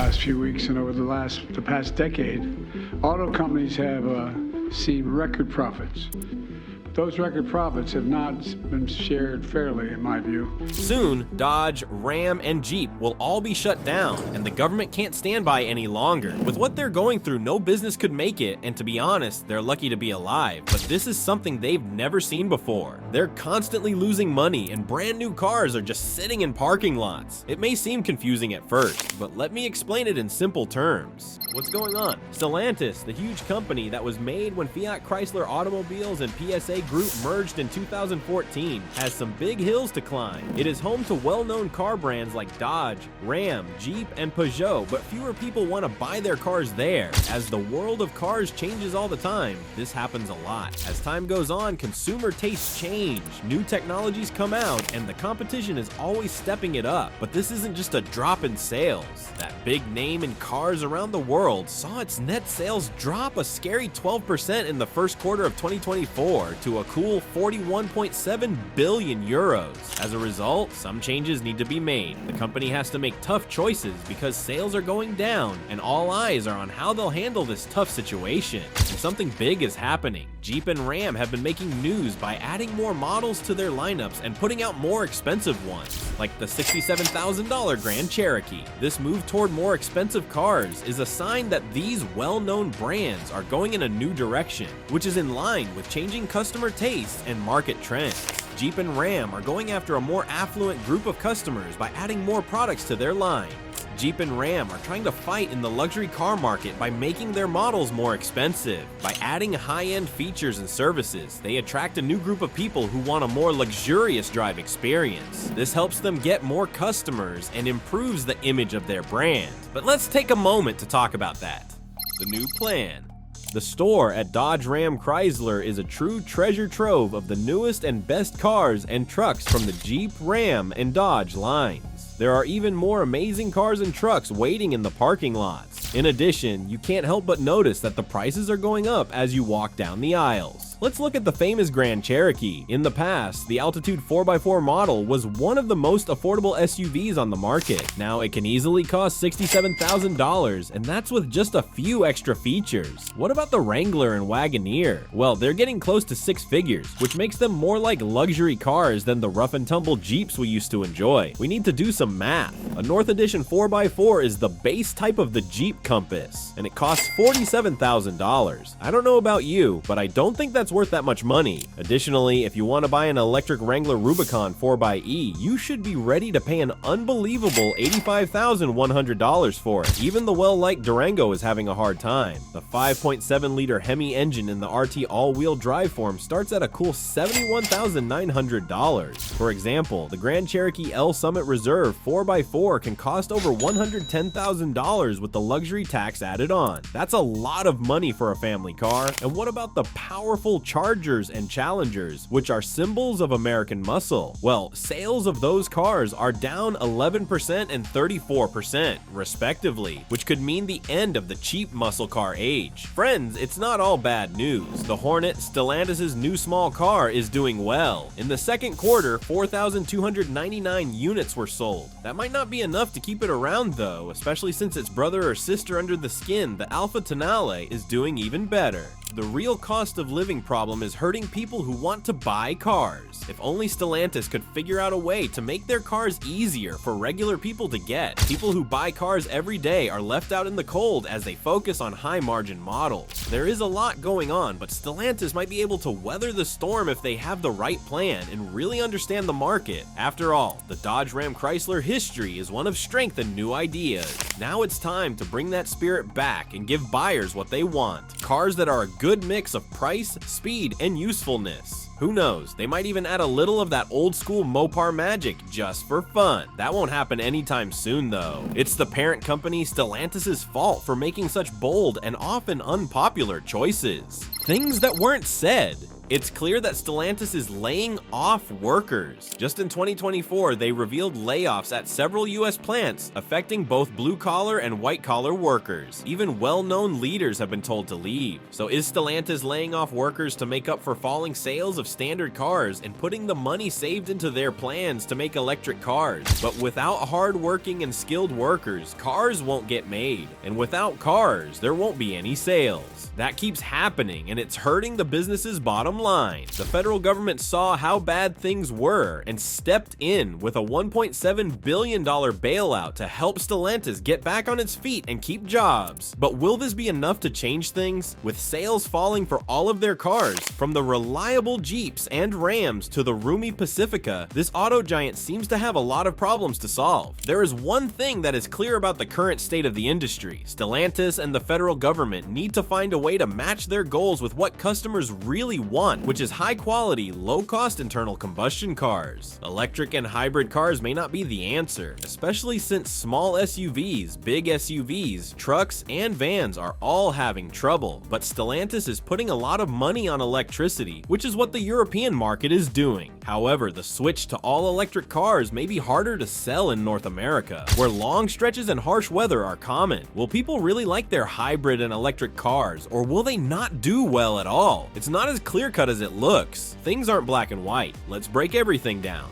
Last few weeks and over the past decade, auto companies have seen record profits. Those record profits have not been shared fairly, in my view. Soon, Dodge, Ram, and Jeep will all be shut down, and the government can't stand by any longer. With what they're going through, no business could make it, and to be honest, they're lucky to be alive. But this is something they've never seen before. They're constantly losing money, and brand new cars are just sitting in parking lots. It may seem confusing at first, but let me explain it in simple terms. What's going on? Stellantis, the huge company that was made when Fiat Chrysler Automobiles and PSA Group merged in 2014, has some big hills to climb. It is home to well-known car brands like Dodge, Ram, Jeep, and Peugeot, but fewer people want to buy their cars there. As the world of cars changes all the time, this happens a lot. As time goes on, consumer tastes change, new technologies come out, and the competition is always stepping it up. But this isn't just a drop in sales. That big name in cars around the world saw its net sales drop a scary 12% in the first quarter of 2024 to a cool 41.7 billion euros. As a result, some changes need to be made. The company has to make tough choices because sales are going down, and all eyes are on how they'll handle this tough situation. And something big is happening. Jeep and Ram have been making news by adding more models to their lineups and putting out more expensive ones, like the $67,000 Grand Cherokee. This move toward more expensive cars is a sign that these well-known brands are going in a new direction, which is in line with changing customer tastes and market trends. Jeep and Ram are going after a more affluent group of customers by adding more products to their line. Jeep and Ram are trying to fight in the luxury car market by making their models more expensive. By adding high-end features and services, they attract a new group of people who want a more luxurious drive experience. This helps them get more customers and improves the image of their brand. But let's take a moment to talk about that. The new plan. The store at Dodge Ram Chrysler is a true treasure trove of the newest and best cars and trucks from the Jeep, Ram, and Dodge lines. There are even more amazing cars and trucks waiting in the parking lots. In addition, you can't help but notice that the prices are going up as you walk down the aisles. Let's look at the famous Grand Cherokee. In the past, the Altitude 4x4 model was one of the most affordable SUVs on the market. Now it can easily cost $67,000, and that's with just a few extra features. What about the Wrangler and Wagoneer? Well, they're getting close to six figures, which makes them more like luxury cars than the rough and tumble Jeeps we used to enjoy. We need to do some math. A North Edition 4x4 is the base type of the Jeep Compass, and it costs $47,000. I don't know about you, but I don't think that's worth that much money. Additionally, if you want to buy an electric Wrangler Rubicon 4xe, you should be ready to pay an unbelievable $85,100 for it. Even the well-liked Durango is having a hard time. The 5.7-liter Hemi engine in the RT all-wheel drive form starts at a cool $71,900. For example, the Grand Cherokee L Summit Reserve 4x4 can cost over $110,000 with the luxury tax added on. That's a lot of money for a family car. And what about the powerful Chargers and Challengers, which are symbols of American muscle? Well, sales of those cars are down 11% and 34%, respectively, which could mean the end of the cheap muscle car age. Friends, it's not all bad news. The Hornet, Stellantis' new small car, is doing well. In the second quarter, 4,299 units were sold. That might not be enough to keep it around though, especially since its brother or sister under the skin, the Alfa Tonale, is doing even better. The real cost of living problem is hurting people who want to buy cars. If only Stellantis could figure out a way to make their cars easier for regular people to get. People who buy cars every day are left out in the cold as they focus on high-margin models. There is a lot going on, but Stellantis might be able to weather the storm if they have the right plan and really understand the market. After all, the Dodge Ram Chrysler history is one of strength and new ideas. Now it's time to bring that spirit back and give buyers what they want. Cars that are a good mix of price, speed, and usefulness. Who knows, they might even add a little of that old school Mopar magic just for fun. That won't happen anytime soon though. It's the parent company Stellantis' fault for making such bold and often unpopular choices. Things that weren't said. It's clear that Stellantis is laying off workers. Just in 2024, they revealed layoffs at several US plants, affecting both blue-collar and white-collar workers. Even well-known leaders have been told to leave. So is Stellantis laying off workers to make up for falling sales of standard cars and putting the money saved into their plans to make electric cars? But without hard-working and skilled workers, cars won't get made. And without cars, there won't be any sales. That keeps happening, and it's hurting the business's bottom line. The federal government saw how bad things were and stepped in with a $1.7 billion bailout to help Stellantis get back on its feet and keep jobs. But will this be enough to change things? With sales falling for all of their cars, from the reliable Jeeps and Rams to the roomy Pacifica, this auto giant seems to have a lot of problems to solve. There is one thing that is clear about the current state of the industry. Stellantis and the federal government need to find a way to match their goals with what customers really want, which is high-quality, low-cost internal combustion cars. Electric and hybrid cars may not be the answer, especially since small SUVs, big SUVs, trucks, and vans are all having trouble. But Stellantis is putting a lot of money on electricity, which is what the European market is doing. However, the switch to all-electric cars may be harder to sell in North America, where long stretches and harsh weather are common. Will people really like their hybrid and electric cars, or will they not do well at all? It's not as clear-cut as it looks. Things aren't black and white. Let's break everything down.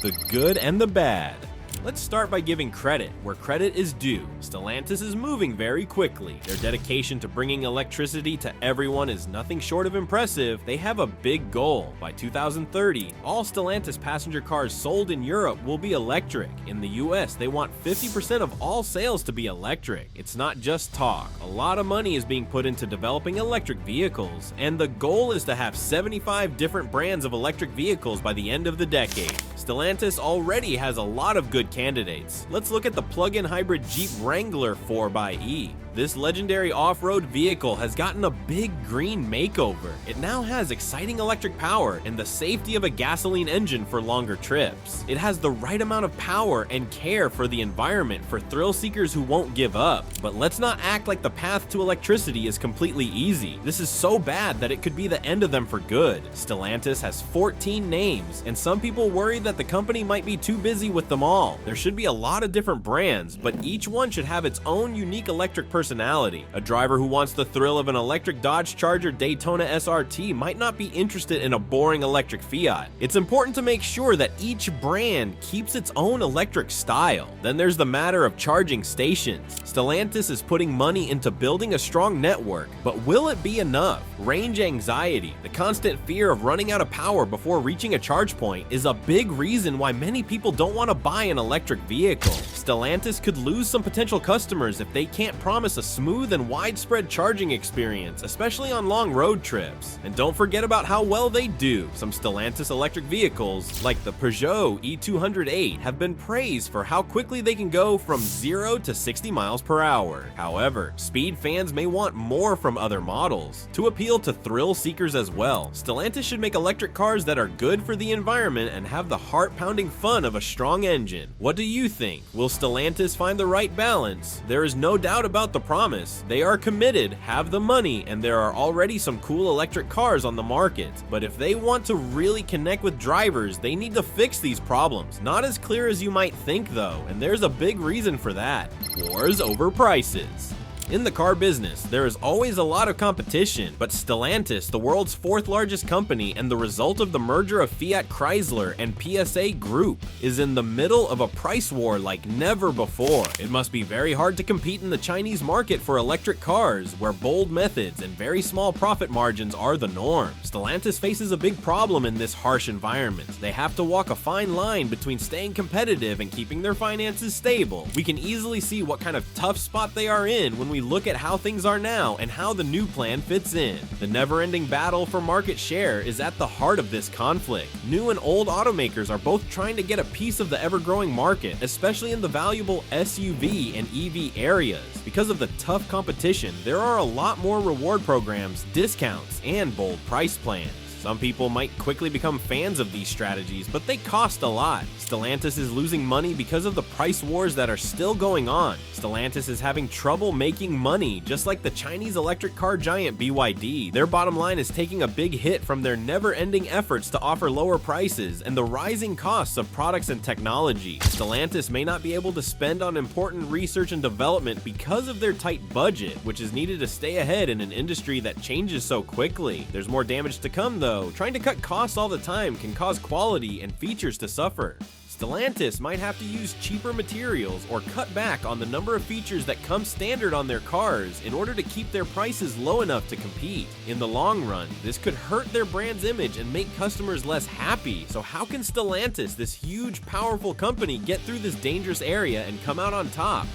The good and the bad. Let's start by giving credit where credit is due. Stellantis is moving very quickly. Their dedication to bringing electricity to everyone is nothing short of impressive. They have a big goal. By 2030, all Stellantis passenger cars sold in Europe will be electric. In the US, they want 50% of all sales to be electric. It's not just talk. A lot of money is being put into developing electric vehicles, and the goal is to have 75 different brands of electric vehicles by the end of the decade. Stellantis already has a lot of good candidates. Let's look at the plug-in hybrid Jeep Wrangler 4xe. This legendary off-road vehicle has gotten a big green makeover. It now has exciting electric power and the safety of a gasoline engine for longer trips. It has the right amount of power and care for the environment for thrill seekers who won't give up. But let's not act like the path to electricity is completely easy. This is so bad that it could be the end of them for good. Stellantis has 14 names, and some people worry that the company might be too busy with them all. There should be a lot of different brands, but each one should have its own unique electric personality. A driver who wants the thrill of an electric Dodge Charger Daytona SRT might not be interested in a boring electric Fiat. It's important to make sure that each brand keeps its own electric style. Then there's the matter of charging stations. Stellantis is putting money into building a strong network, but will it be enough? Range anxiety, the constant fear of running out of power before reaching a charge point, is a big reason why many people don't want to buy an electric vehicle. Stellantis could lose some potential customers if they can't promise a smooth and widespread charging experience, especially on long road trips. And don't forget about how well they do. Some Stellantis electric vehicles, like the Peugeot E208, have been praised for how quickly they can go from 0 to 60 miles per hour. However, speed fans may want more from other models. To appeal to thrill seekers as well, Stellantis should make electric cars that are good for the environment and have the heart-pounding fun of a strong engine. What do you think? Will Stellantis find the right balance? There is no doubt about the promise. They are committed, have the money, and there are already some cool electric cars on the market. But if they want to really connect with drivers, they need to fix these problems. Not as clear as you might think though, and there's a big reason for that. Wars over prices. In the car business, there is always a lot of competition, but Stellantis, the world's fourth largest company and the result of the merger of Fiat Chrysler and PSA Group, is in the middle of a price war like never before. It must be very hard to compete in the Chinese market for electric cars, where bold methods and very small profit margins are the norm. Stellantis faces a big problem in this harsh environment. They have to walk a fine line between staying competitive and keeping their finances stable. We can easily see what kind of tough spot they are in when we look at how things are now and how the new plan fits in. The never-ending battle for market share is at the heart of this conflict. New and old automakers are both trying to get a piece of the ever-growing market, especially in the valuable SUV and EV areas. Because of the tough competition, there are a lot more reward programs, discounts, and bold price plans. Some people might quickly become fans of these strategies, but they cost a lot. Stellantis is losing money because of the price wars that are still going on. Stellantis is having trouble making money, just like the Chinese electric car giant BYD. Their bottom line is taking a big hit from their never-ending efforts to offer lower prices and the rising costs of products and technology. Stellantis may not be able to spend on important research and development because of their tight budget, which is needed to stay ahead in an industry that changes so quickly. There's more damage to come though. Trying to cut costs all the time can cause quality and features to suffer. Stellantis might have to use cheaper materials or cut back on the number of features that come standard on their cars in order to keep their prices low enough to compete. In the long run, this could hurt their brand's image and make customers less happy. So how can Stellantis, this huge, powerful company, get through this dangerous area and come out on top?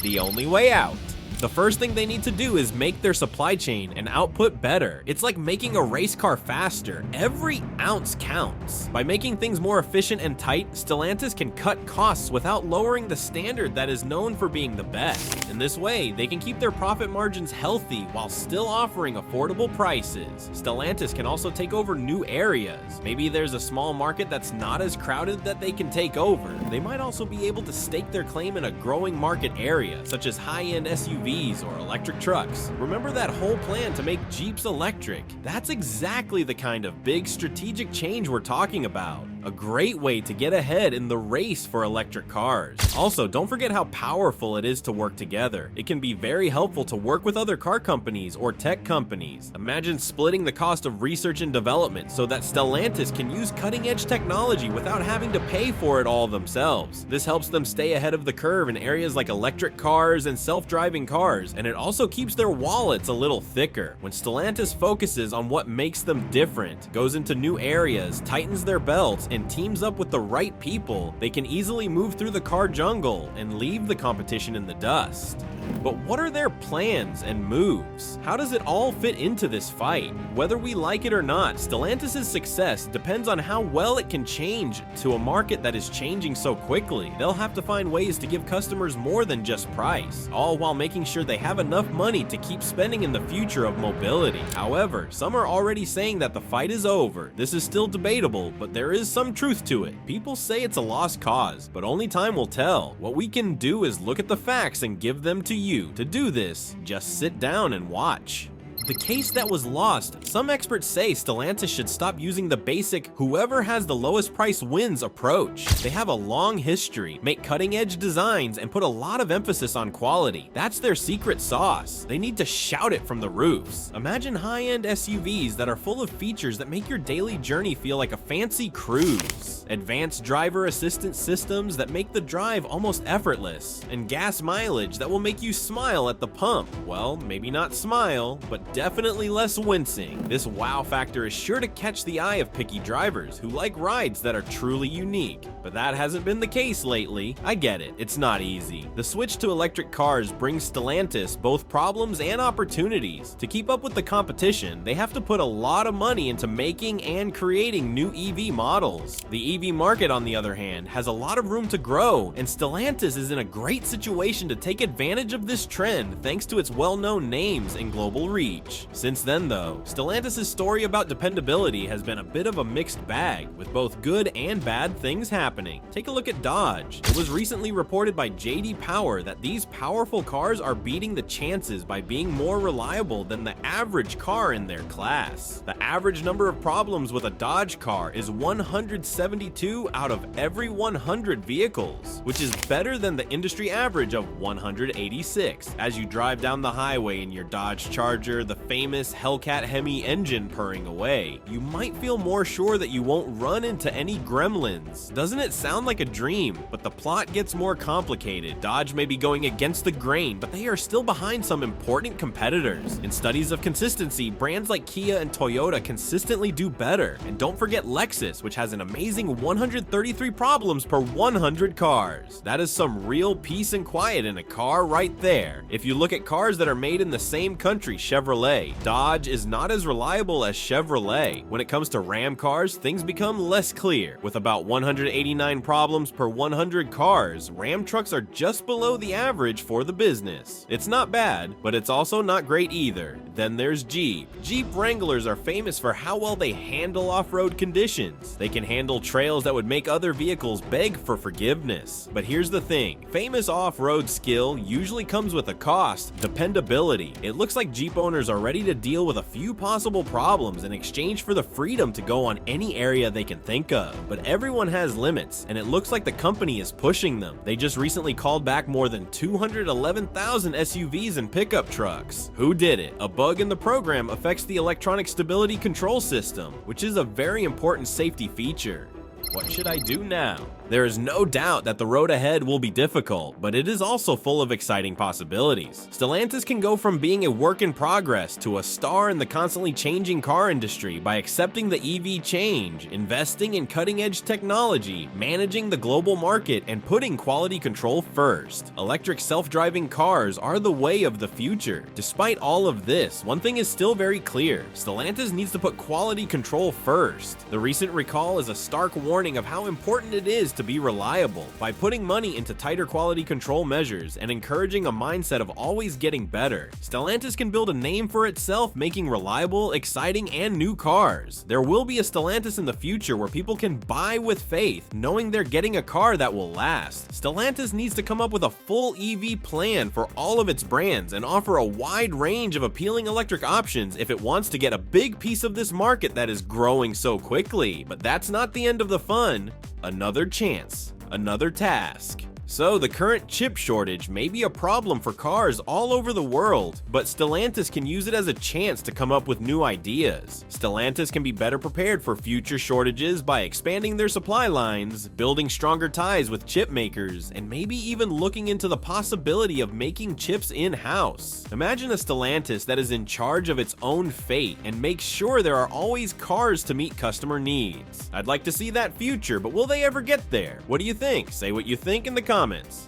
The only way out. The first thing they need to do is make their supply chain and output better. It's like making a race car faster. Every ounce counts. By making things more efficient and tight, Stellantis can cut costs without lowering the standard that is known for being the best. In this way, they can keep their profit margins healthy while still offering affordable prices. Stellantis can also take over new areas. Maybe there's a small market that's not as crowded that they can take over. They might also be able to stake their claim in a growing market area, such as high-end SUVs or electric trucks. Remember that whole plan to make Jeeps electric? That's exactly the kind of big strategic change we're talking about. A great way to get ahead in the race for electric cars. Also, don't forget how powerful it is to work together. It can be very helpful to work with other car companies or tech companies. Imagine splitting the cost of research and development so that Stellantis can use cutting-edge technology without having to pay for it all themselves. This helps them stay ahead of the curve in areas like electric cars and self-driving cars, and it also keeps their wallets a little thicker. When Stellantis focuses on what makes them different, goes into new areas, tightens their belts, and teams up with the right people, they can easily move through the car jungle and leave the competition in the dust. But what are their plans and moves? How does it all fit into this fight? Whether we like it or not, Stellantis' success depends on how well it can change to a market that is changing so quickly. They'll have to find ways to give customers more than just price, all while making sure they have enough money to keep spending in the future of mobility. However, some are already saying that the fight is over. This is still debatable, but there is some truth to it. People say it's a lost cause, but only time will tell. What we can do is look at the facts and give them to you. To do this, just sit down and watch. The case that was lost, some experts say Stellantis should stop using the basic whoever has the lowest price wins approach. They have a long history, make cutting-edge designs, and put a lot of emphasis on quality. That's their secret sauce. They need to shout it from the roofs. Imagine high-end SUVs that are full of features that make your daily journey feel like a fancy cruise. Advanced driver assistance systems that make the drive almost effortless, and gas mileage that will make you smile at the pump. Well, maybe not smile, but definitely less wincing. This wow factor is sure to catch the eye of picky drivers who like rides that are truly unique. But that hasn't been the case lately. I get it, it's not easy. The switch to electric cars brings Stellantis both problems and opportunities. To keep up with the competition, they have to put a lot of money into making and creating new EV models. The EV market, on the other hand, has a lot of room to grow, and Stellantis is in a great situation to take advantage of this trend thanks to its well-known names and global reach. Since then though, Stellantis' story about dependability has been a bit of a mixed bag, with both good and bad things happening. Take a look at Dodge. It was recently reported by JD Power that these powerful cars are beating the chances by being more reliable than the average car in their class. The average number of problems with a Dodge car is 172 out of every 100 vehicles, which is better than the industry average of 186. As you drive down the highway in your Dodge Charger, the famous Hellcat Hemi engine purring away, you might feel more sure that you won't run into any gremlins. Doesn't it sound like a dream? But the plot gets more complicated. Dodge may be going against the grain, but they are still behind some important competitors. In studies of consistency, brands like Kia and Toyota consistently do better. And don't forget Lexus, which has an amazing 133 problems per 100 cars. That is some real peace and quiet in a car right there. If you look at cars that are made in the same country, Chevrolet Chevrolet. Dodge is not as reliable as Chevrolet. When it comes to Ram cars, things become less clear. With about 189 problems per 100 cars, Ram trucks are just below the average for the business. It's not bad, but it's also not great either. Then there's Jeep. Jeep Wranglers are famous for how well they handle off-road conditions. They can handle trails that would make other vehicles beg for forgiveness. But here's the thing, famous off-road skill usually comes with a cost, dependability. It looks like Jeep owners are ready to deal with a few possible problems in exchange for the freedom to go on any area they can think of. But everyone has limits, and it looks like the company is pushing them. They just recently called back more than 211,000 SUVs and pickup trucks. Who did it? A bug in the program affects the electronic stability control system, which is a very important safety feature. What should I do now? There is no doubt that the road ahead will be difficult, but it is also full of exciting possibilities. Stellantis can go from being a work in progress to a star in the constantly changing car industry by accepting the EV change, investing in cutting-edge technology, managing the global market, and putting quality control first. Electric self-driving cars are the way of the future. Despite all of this, one thing is still very clear. Stellantis needs to put quality control first. The recent recall is a stark warning of how important it is to be reliable. By putting money into tighter quality control measures and encouraging a mindset of always getting better, Stellantis can build a name for itself, making reliable, exciting, and new cars. There will be a Stellantis in the future where people can buy with faith, knowing they're getting a car that will last. Stellantis needs to come up with a full EV plan for all of its brands and offer a wide range of appealing electric options if it wants to get a big piece of this market that is growing so quickly. But that's not the end of the fun. Another chance, another task. So the current chip shortage may be a problem for cars all over the world, but Stellantis can use it as a chance to come up with new ideas. Stellantis can be better prepared for future shortages by expanding their supply lines, building stronger ties with chip makers, and maybe even looking into the possibility of making chips in-house. Imagine a Stellantis that is in charge of its own fate and makes sure there are always cars to meet customer needs. I'd like to see that future, but will they ever get there? What do you think? Say what you think in the comments.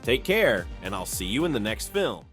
Take care, and I'll see you in the next film.